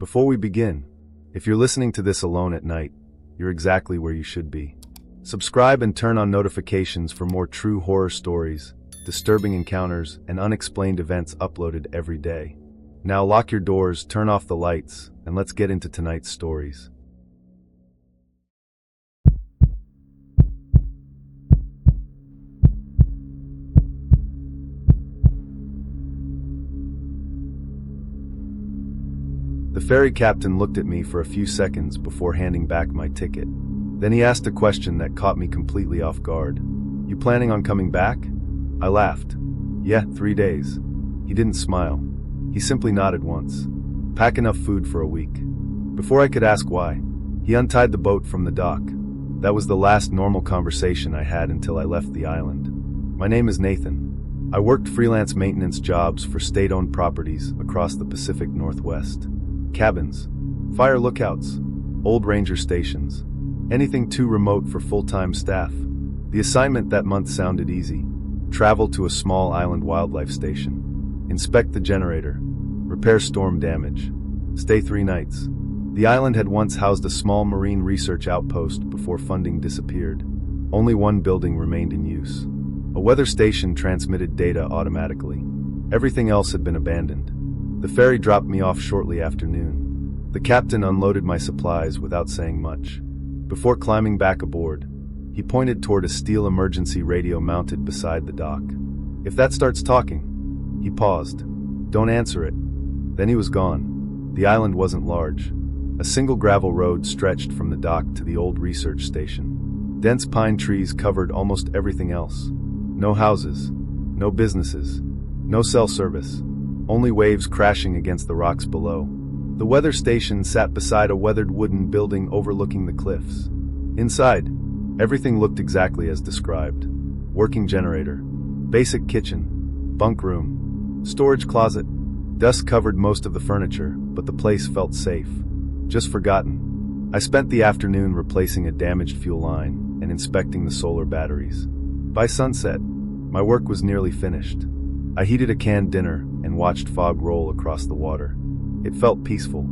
Before we begin, if you're listening to this alone at night, you're exactly where you should be. Subscribe and turn on notifications for more true horror stories, disturbing encounters, and unexplained events uploaded every day. Now lock your doors, turn off the lights, and let's get into tonight's stories. The ferry captain looked at me for a few seconds before handing back my ticket. Then he asked a question that caught me completely off guard. "You planning on coming back?" I laughed. "Yeah, 3 days." He didn't smile. He simply nodded once. "Pack enough food for a week." Before I could ask why, he untied the boat from the dock. That was the last normal conversation I had until I left the island. "My name is Nathan. I worked freelance maintenance jobs for state-owned properties across the Pacific Northwest. Cabins, fire lookouts, old ranger stations, anything too remote for full-time staff. The assignment that month sounded easy. Travel to a small island wildlife station. Inspect the generator. Repair storm damage. Stay 3 nights. The island had once housed a small marine research outpost before funding disappeared. Only one building remained in use. A weather station transmitted data automatically. Everything else had been abandoned. The ferry dropped me off shortly after noon. The captain unloaded my supplies without saying much. Before climbing back aboard, he pointed toward a steel emergency radio mounted beside the dock. "If that starts talking," he paused. "Don't answer it." Then he was gone. The island wasn't large. A single gravel road stretched from the dock to the old research station. Dense pine trees covered almost everything else. No houses, no businesses, no cell service. Only waves crashing against the rocks below. The weather station sat beside a weathered wooden building overlooking the cliffs. Inside, everything looked exactly as described. Working generator, basic kitchen, bunk room, storage closet. Dust covered most of the furniture, but the place felt safe. Just forgotten. I spent the afternoon replacing a damaged fuel line and inspecting the solar batteries. By sunset, my work was nearly finished. I heated a canned dinner and watched fog roll across the water. It felt peaceful.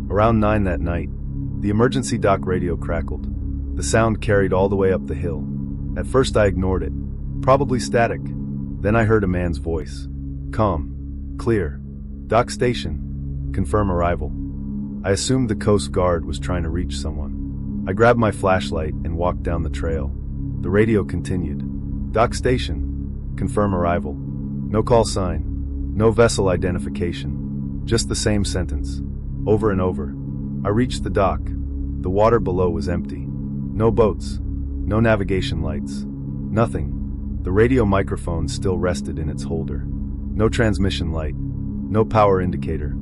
Around 9 that night, the emergency dock radio crackled. The sound carried all the way up the hill. At first I ignored it. Probably static. Then I heard a man's voice. Calm. Clear. "Dock station. Confirm arrival." I assumed the Coast Guard was trying to reach someone. I grabbed my flashlight and walked down the trail. The radio continued. "Dock station. Confirm arrival." No call sign. No vessel identification. Just the same sentence. Over and over. I reached the dock. The water below was empty. No boats. No navigation lights. Nothing. The radio microphone still rested in its holder. No transmission light. No power indicator.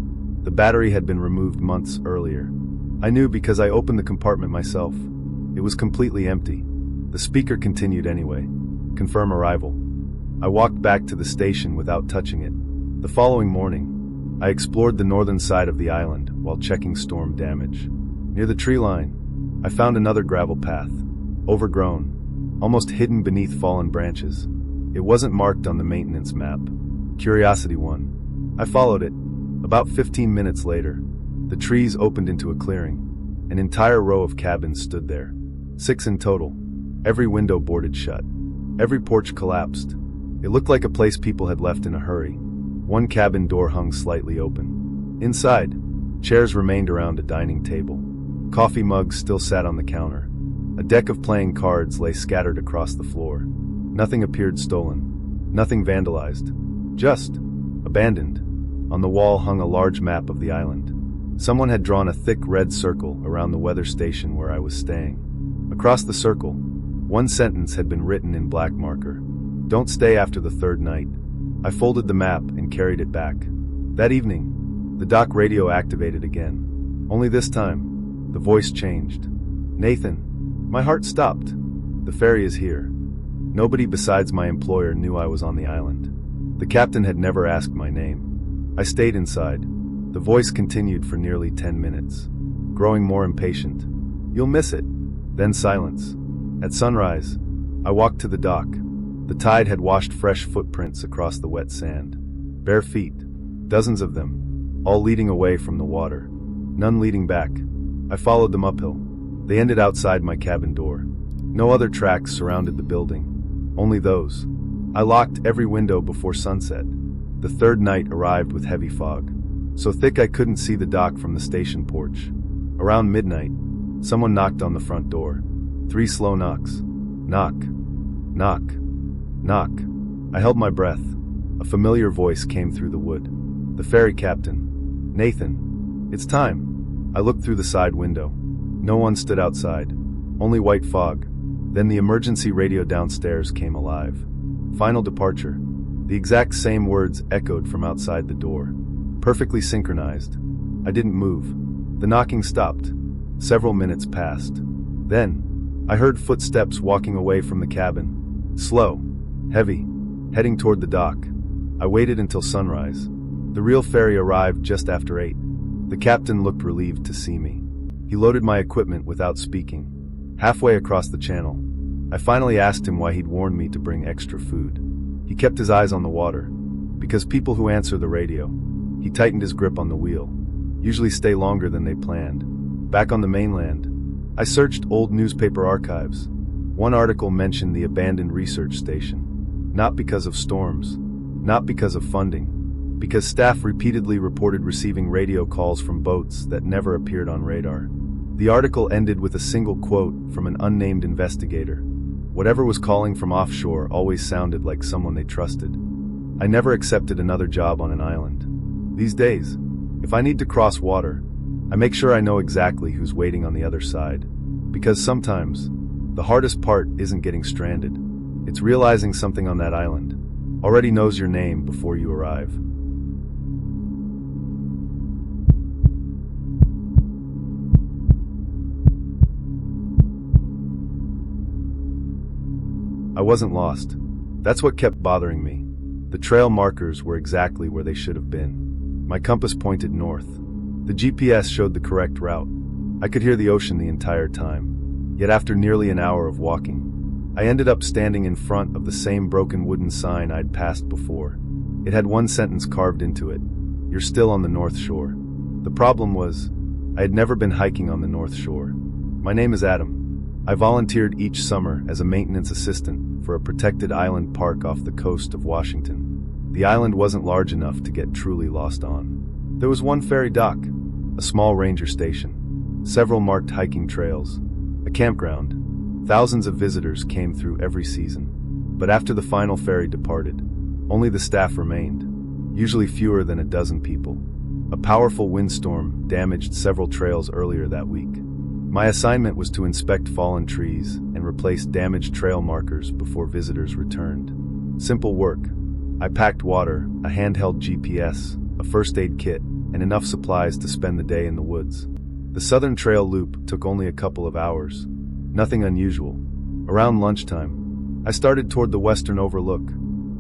The battery had been removed months earlier. I knew because I opened the compartment myself. It was completely empty. The speaker continued anyway. "Confirm arrival." I walked back to the station without touching it. The following morning, I explored the northern side of the island while checking storm damage. Near the tree line, I found another gravel path. Overgrown, almost hidden beneath fallen branches. It wasn't marked on the maintenance map. Curiosity 1. I followed it. About 15 minutes later, the trees opened into a clearing. An entire row of cabins stood there. 6 in total. Every window boarded shut. Every porch collapsed. It looked like a place people had left in a hurry. One cabin door hung slightly open. Inside, chairs remained around a dining table. Coffee mugs still sat on the counter. A deck of playing cards lay scattered across the floor. Nothing appeared stolen. Nothing vandalized. Just abandoned. On the wall hung a large map of the island. Someone had drawn a thick red circle around the weather station where I was staying. Across the circle, one sentence had been written in black marker. "Don't stay after the 3rd night." I folded the map and carried it back. That evening, the dock radio activated again. Only this time, the voice changed. "Nathan." My heart stopped. "The ferry is here." Nobody besides my employer knew I was on the island. The captain had never asked my name. I stayed inside. The voice continued for nearly 10 minutes. Growing more impatient. "You'll miss it." Then silence. At sunrise, I walked to the dock. The tide had washed fresh footprints across the wet sand. Bare feet. Dozens of them. All leading away from the water. none leading back. I followed them uphill. They ended outside my cabin door. No other tracks surrounded the building. Only those. I locked every window before sunset. The third night arrived with heavy fog, so thick I couldn't see the dock from the station porch. Around midnight, someone knocked on the front door. 3 slow knocks. Knock. Knock. Knock. I held my breath. A familiar voice came through the wood. The ferry captain. Nathan. It's time. I looked through the side window. No one stood outside. Only white fog. Then the emergency radio downstairs came alive. Final departure. The exact same words echoed from outside the door. Perfectly synchronized. I didn't move. The knocking stopped. Several minutes passed. Then, I heard footsteps walking away from the cabin. Slow. Heavy. Heading toward the dock. I waited until sunrise. The real ferry arrived just after 8. The captain looked relieved to see me. He loaded my equipment without speaking. Halfway across the channel, I finally asked him why he'd warned me to bring extra food. He kept his eyes on the water. Because people who answer the radio. He tightened his grip on the wheel. Usually stay longer than they planned. Back on the mainland, I searched old newspaper archives. One article mentioned the abandoned research station. Not because of storms. Not because of funding. Because staff repeatedly reported receiving radio calls from boats that never appeared on radar. The article ended with a single quote from an unnamed investigator. Whatever was calling from offshore always sounded like someone they trusted. I never accepted another job on an island. These days, if I need to cross water, I make sure I know exactly who's waiting on the other side. Because sometimes, the hardest part isn't getting stranded. It's realizing something on that island already knows your name before you arrive. I wasn't lost. That's what kept bothering me. The trail markers were exactly where they should have been. My compass pointed north. The GPS showed the correct route. I could hear the ocean the entire time. Yet after nearly an hour of walking, I ended up standing in front of the same broken wooden sign I'd passed before. It had one sentence carved into it. You're still on the North Shore. The problem was, I had never been hiking on the North Shore. My name is Adam. I volunteered each summer as a maintenance assistant for a protected island park off the coast of Washington. The island wasn't large enough to get truly lost on. There was one ferry dock, a small ranger station, several marked hiking trails, a campground. Thousands of visitors came through every season. But after the final ferry departed, only the staff remained, usually fewer than a dozen people. A powerful windstorm damaged several trails earlier that week. My assignment was to inspect fallen trees and replace damaged trail markers before visitors returned. Simple work. I packed water, a handheld GPS, a first aid kit, and enough supplies to spend the day in the woods. The Southern Trail loop took only a couple of hours. Nothing unusual. Around lunchtime, I started toward the western overlook.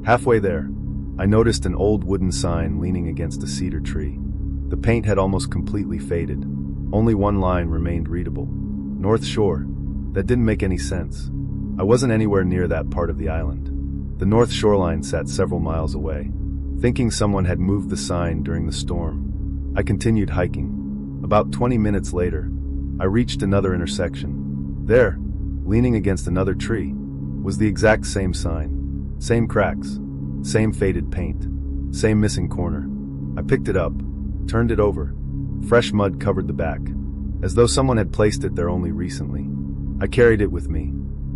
Halfway there, I noticed an old wooden sign leaning against a cedar tree. The paint had almost completely faded. Only one line remained readable. North Shore. That didn't make any sense. I wasn't anywhere near that part of the island. The north shoreline sat several miles away. Thinking someone had moved the sign during the storm, I continued hiking. About 20 minutes later, I reached another intersection. There, leaning against another tree, was the exact same sign. Same cracks, same faded paint, same missing corner. I picked it up, turned it over. Fresh mud covered the back, as though someone had placed it there only recently. I carried it with me.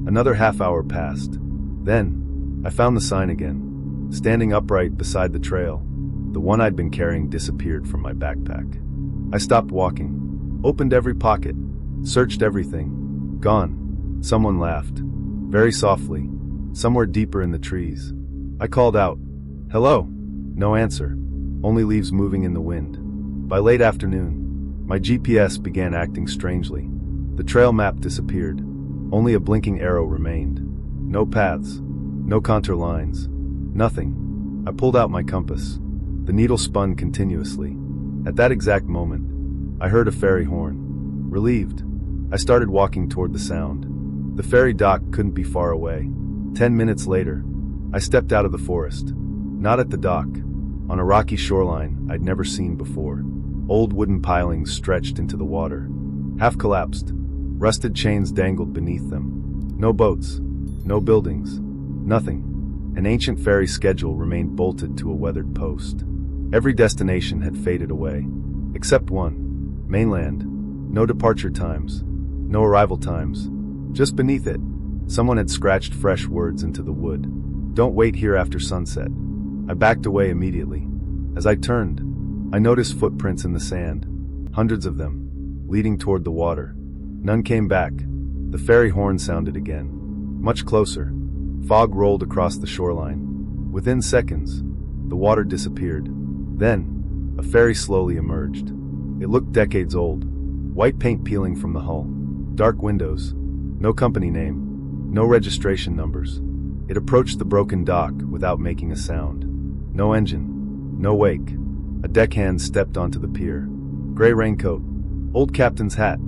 Another half hour passed. Then, I found the sign again, standing upright beside the trail. The one I'd been carrying disappeared from my backpack. I stopped walking, opened every pocket, searched everything. Gone. Someone laughed, very softly, somewhere deeper in the trees. I called out, "Hello?" No answer, only leaves moving in the wind. By late afternoon, my GPS began acting strangely. The trail map disappeared. Only a blinking arrow remained. No paths, no contour lines, nothing. I pulled out my compass. The needle spun continuously. At that exact moment, I heard a ferry horn. Relieved, I started walking toward the sound. The ferry dock couldn't be far away. 10 minutes later, I stepped out of the forest. Not at the dock, on a rocky shoreline I'd never seen before. Old wooden pilings stretched into the water, half collapsed. Rusted chains dangled beneath them. No boats, no buildings, nothing. An ancient ferry schedule remained bolted to a weathered post. Every destination had faded away, except one: mainland. No departure times, no arrival times. Just beneath it, someone had scratched fresh words into the wood. "Don't wait here after sunset." I backed away immediately. As I turned, I noticed footprints in the sand, hundreds of them, leading toward the water. None came back. The ferry horn sounded again, much closer. Fog rolled across the shoreline. Within seconds, the water disappeared. Then, a ferry slowly emerged. It looked decades old, white paint peeling from the hull, dark windows, no company name, no registration numbers. It approached the broken dock without making a sound. No engine, no wake. A deckhand stepped onto the pier. Gray raincoat, old captain's hat,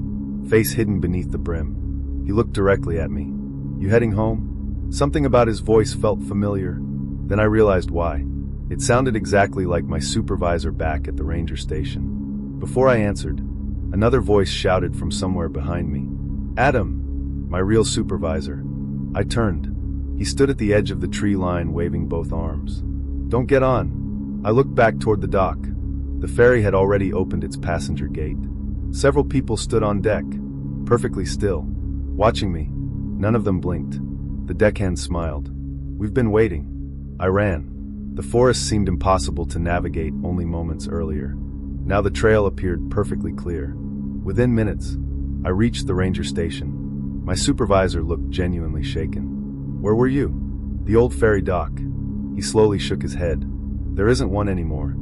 face hidden beneath the brim. He looked directly at me. "You heading home?" Something about his voice felt familiar. Then I realized why. It sounded exactly like my supervisor back at the ranger station. Before I answered, another voice shouted from somewhere behind me. "Adam!" My real supervisor. I turned. He stood at the edge of the tree line waving both arms. "Don't get on." I looked back toward the dock. The ferry had already opened its passenger gate. Several people stood on deck, perfectly still, watching me. None of them blinked. The deckhand smiled. "We've been waiting." I ran. The forest seemed impossible to navigate only moments earlier. Now the trail appeared perfectly clear. Within minutes, I reached the ranger station. My supervisor looked genuinely shaken. "Where were you?" "The old ferry dock." He slowly shook his head. "There isn't one anymore."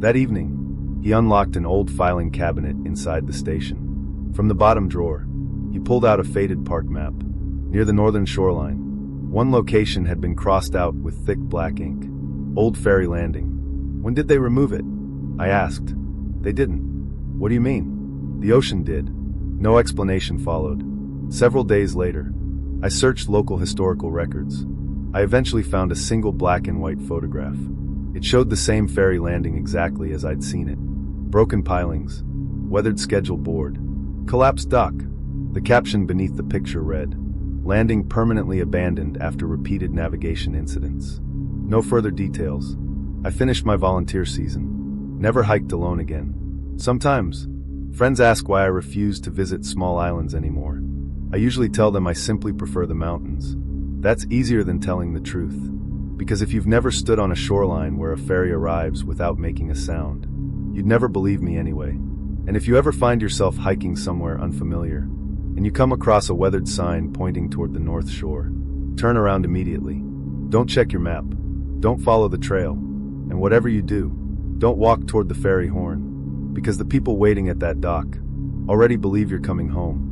That evening, he unlocked an old filing cabinet inside the station. From the bottom drawer, he pulled out a faded park map. Near the northern shoreline, one location had been crossed out with thick black ink. Old Ferry Landing. "When did they remove it?" I asked. "They didn't." "What do you mean?" "The ocean did." No explanation followed. Several days later, I searched local historical records. I eventually found a single black and white photograph. It showed the same ferry landing exactly as I'd seen it. Broken pilings, weathered schedule board, collapsed dock. The caption beneath the picture read, "Landing permanently abandoned after repeated navigation incidents." No further details. I finished my volunteer season. Never hiked alone again. Sometimes, friends ask why I refuse to visit small islands anymore. I usually tell them I simply prefer the mountains. That's easier than telling the truth. Because if you've never stood on a shoreline where a ferry arrives without making a sound, you'd never believe me anyway. And if you ever find yourself hiking somewhere unfamiliar, and you come across a weathered sign pointing toward the north shore, turn around immediately. Don't check your map. Don't follow the trail. And whatever you do, don't walk toward the ferry horn. Because the people waiting at that dock already believe you're coming home.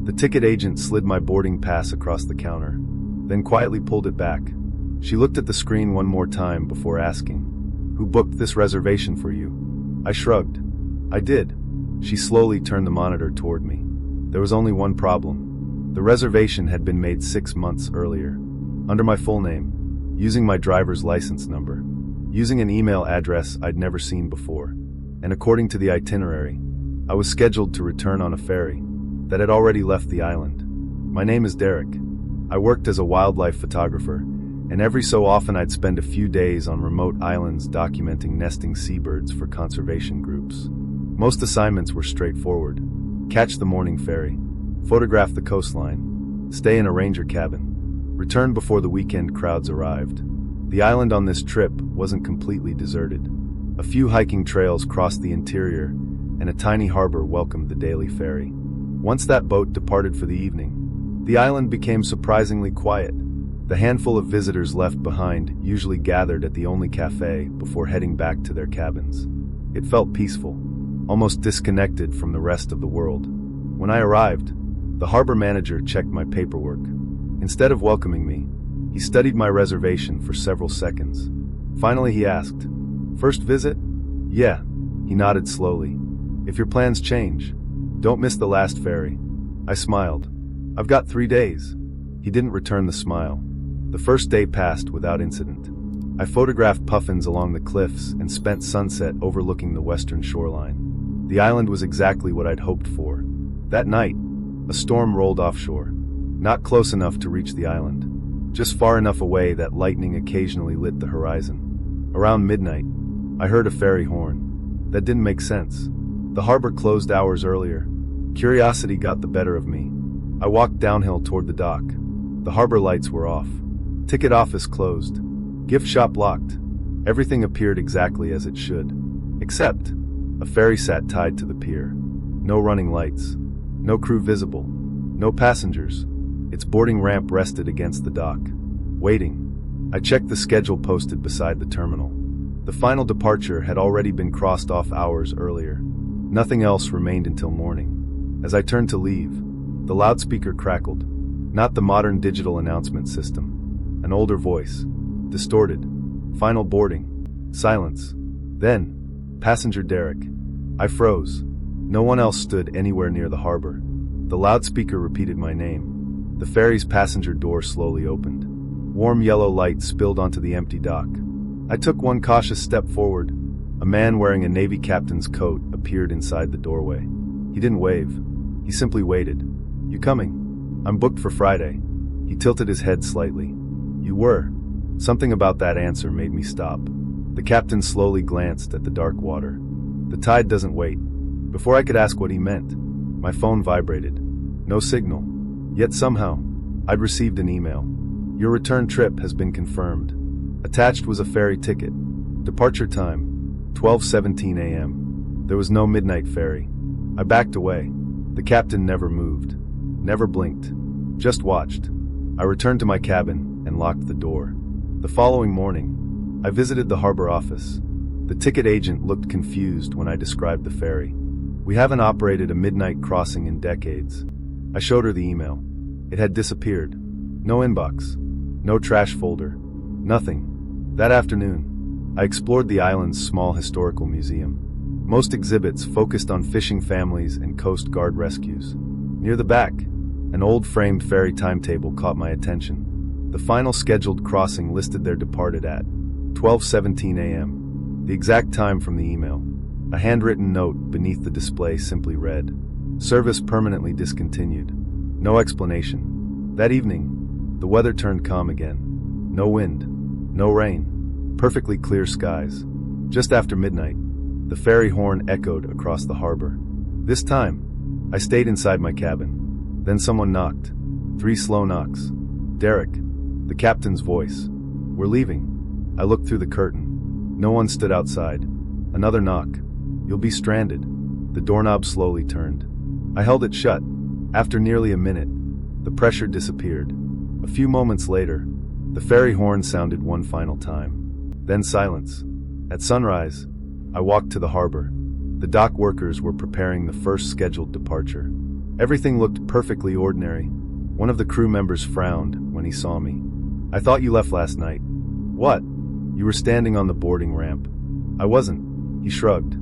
The ticket agent slid my boarding pass across the counter, then quietly pulled it back. She looked at the screen one more time before asking, "Who booked this reservation for you?" I shrugged. "I did." She slowly turned the monitor toward me. There was only one problem. The reservation had been made 6 months earlier, under my full name, using my driver's license number, using an email address I'd never seen before, and according to the itinerary, I was scheduled to return on a ferry that had already left the island. My name is Derek. I worked as a wildlife photographer, and every so often I'd spend a few days on remote islands documenting nesting seabirds for conservation groups. Most assignments were straightforward. Catch the morning ferry, photograph the coastline, stay in a ranger cabin, return before the weekend crowds arrived. The island on this trip wasn't completely deserted. A few hiking trails crossed the interior, and a tiny harbor welcomed the daily ferry. Once that boat departed for the evening, the island became surprisingly quiet. The handful of visitors left behind usually gathered at the only cafe before heading back to their cabins. It felt peaceful, almost disconnected from the rest of the world. When I arrived, the harbor manager checked my paperwork. Instead of welcoming me, he studied my reservation for several seconds. Finally, he asked, "First visit?" "Yeah." He nodded slowly. "If your plans change, don't miss the last ferry." I smiled. I've got 3 days. He didn't return the smile. The first day passed without incident. I photographed puffins along the cliffs and spent sunset overlooking the western shoreline. The island was exactly what I'd hoped for. That night, a storm rolled offshore. Not close enough to reach the island, just far enough away that lightning occasionally lit the horizon. Around midnight, I heard a ferry horn. That didn't make sense. The harbor closed hours earlier. Curiosity got the better of me. I walked downhill toward the dock. The harbor lights were off. Ticket office closed. Gift shop locked. Everything appeared exactly as it should. Except, a ferry sat tied to the pier. No running lights. No crew visible. No passengers. Its boarding ramp rested against the dock. Waiting. I checked the schedule posted beside the terminal. The final departure had already been crossed off hours earlier. Nothing else remained until morning. As I turned to leave, the loudspeaker crackled. Not the modern digital announcement system. An older voice. Distorted. Final boarding. Silence. Then, passenger Derek. I froze. No one else stood anywhere near the harbor. The loudspeaker repeated my name. The ferry's passenger door slowly opened. Warm yellow light spilled onto the empty dock. I took one cautious step forward. A man wearing a Navy captain's coat appeared inside the doorway. He didn't wave. He simply waited. "You coming?" "I'm booked for Friday." He tilted his head slightly. "You were?" Something about that answer made me stop. The captain slowly glanced at the dark water. The tide doesn't wait. Before I could ask what he meant, my phone vibrated. No signal. Yet somehow, I'd received an email. "Your return trip has been confirmed." Attached was a ferry ticket. Departure time, 12:17 a.m. There was no midnight ferry. I backed away. The captain never moved. Never blinked. Just watched. I returned to my cabin and locked the door. The following morning, I visited the harbor office. The ticket agent looked confused when I described the ferry. "We haven't operated a midnight crossing in decades." I showed her the email. It had disappeared. No inbox. No trash folder. Nothing. That afternoon, I explored the island's small historical museum. Most exhibits focused on fishing families and Coast Guard rescues. Near the back, an old framed ferry timetable caught my attention. The final scheduled crossing listed their departed at 12:17 a.m., the exact time from the email. A handwritten note beneath the display simply read, "Service permanently discontinued." No explanation. That evening, the weather turned calm again. No wind. No rain. Perfectly clear skies. Just after midnight, the ferry horn echoed across the harbor. This time, I stayed inside my cabin. Then someone knocked. 3 slow knocks. "Derek." The captain's voice. "We're leaving." I looked through the curtain. No one stood outside. Another knock. "You'll be stranded." The doorknob slowly turned. I held it shut. After nearly a minute, the pressure disappeared. A few moments later, the ferry horn sounded one final time. Then silence. At sunrise, I walked to the harbor. The dock workers were preparing the first scheduled departure. Everything looked perfectly ordinary. One of the crew members frowned when he saw me. "I thought you left last night." "What?" "You were standing on the boarding ramp." "I wasn't." He shrugged.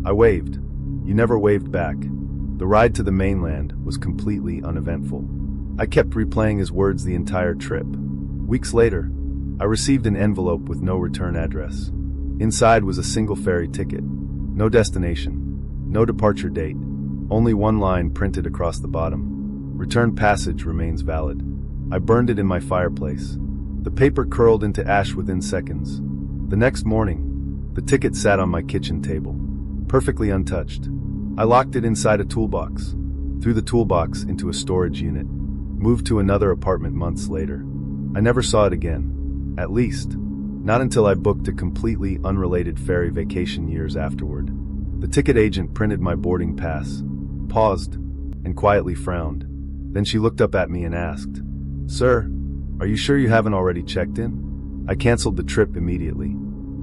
I waved. You never waved back. The ride to the mainland was completely uneventful. I kept replaying his words the entire trip. Weeks later, I received an envelope with no return address. Inside was a single ferry ticket. No destination. No departure date. Only one line printed across the bottom. "Return passage remains valid." I burned it in my fireplace. The paper curled into ash within seconds. The next morning, the ticket sat on my kitchen table, perfectly untouched. I locked it inside a toolbox, threw the toolbox into a storage unit, moved to another apartment months later. I never saw it again. At least, not until I booked a completely unrelated ferry vacation years afterward. The ticket agent printed my boarding pass, paused, and quietly frowned. Then she looked up at me and asked, "Sir, are you sure you haven't already checked in?" I canceled the trip immediately.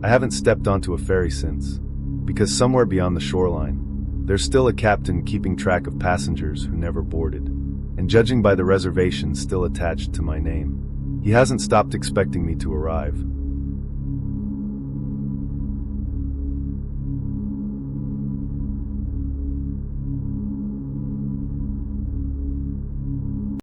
I haven't stepped onto a ferry since, because somewhere beyond the shoreline, there's still a captain keeping track of passengers who never boarded, and judging by the reservation still attached to my name, he hasn't stopped expecting me to arrive.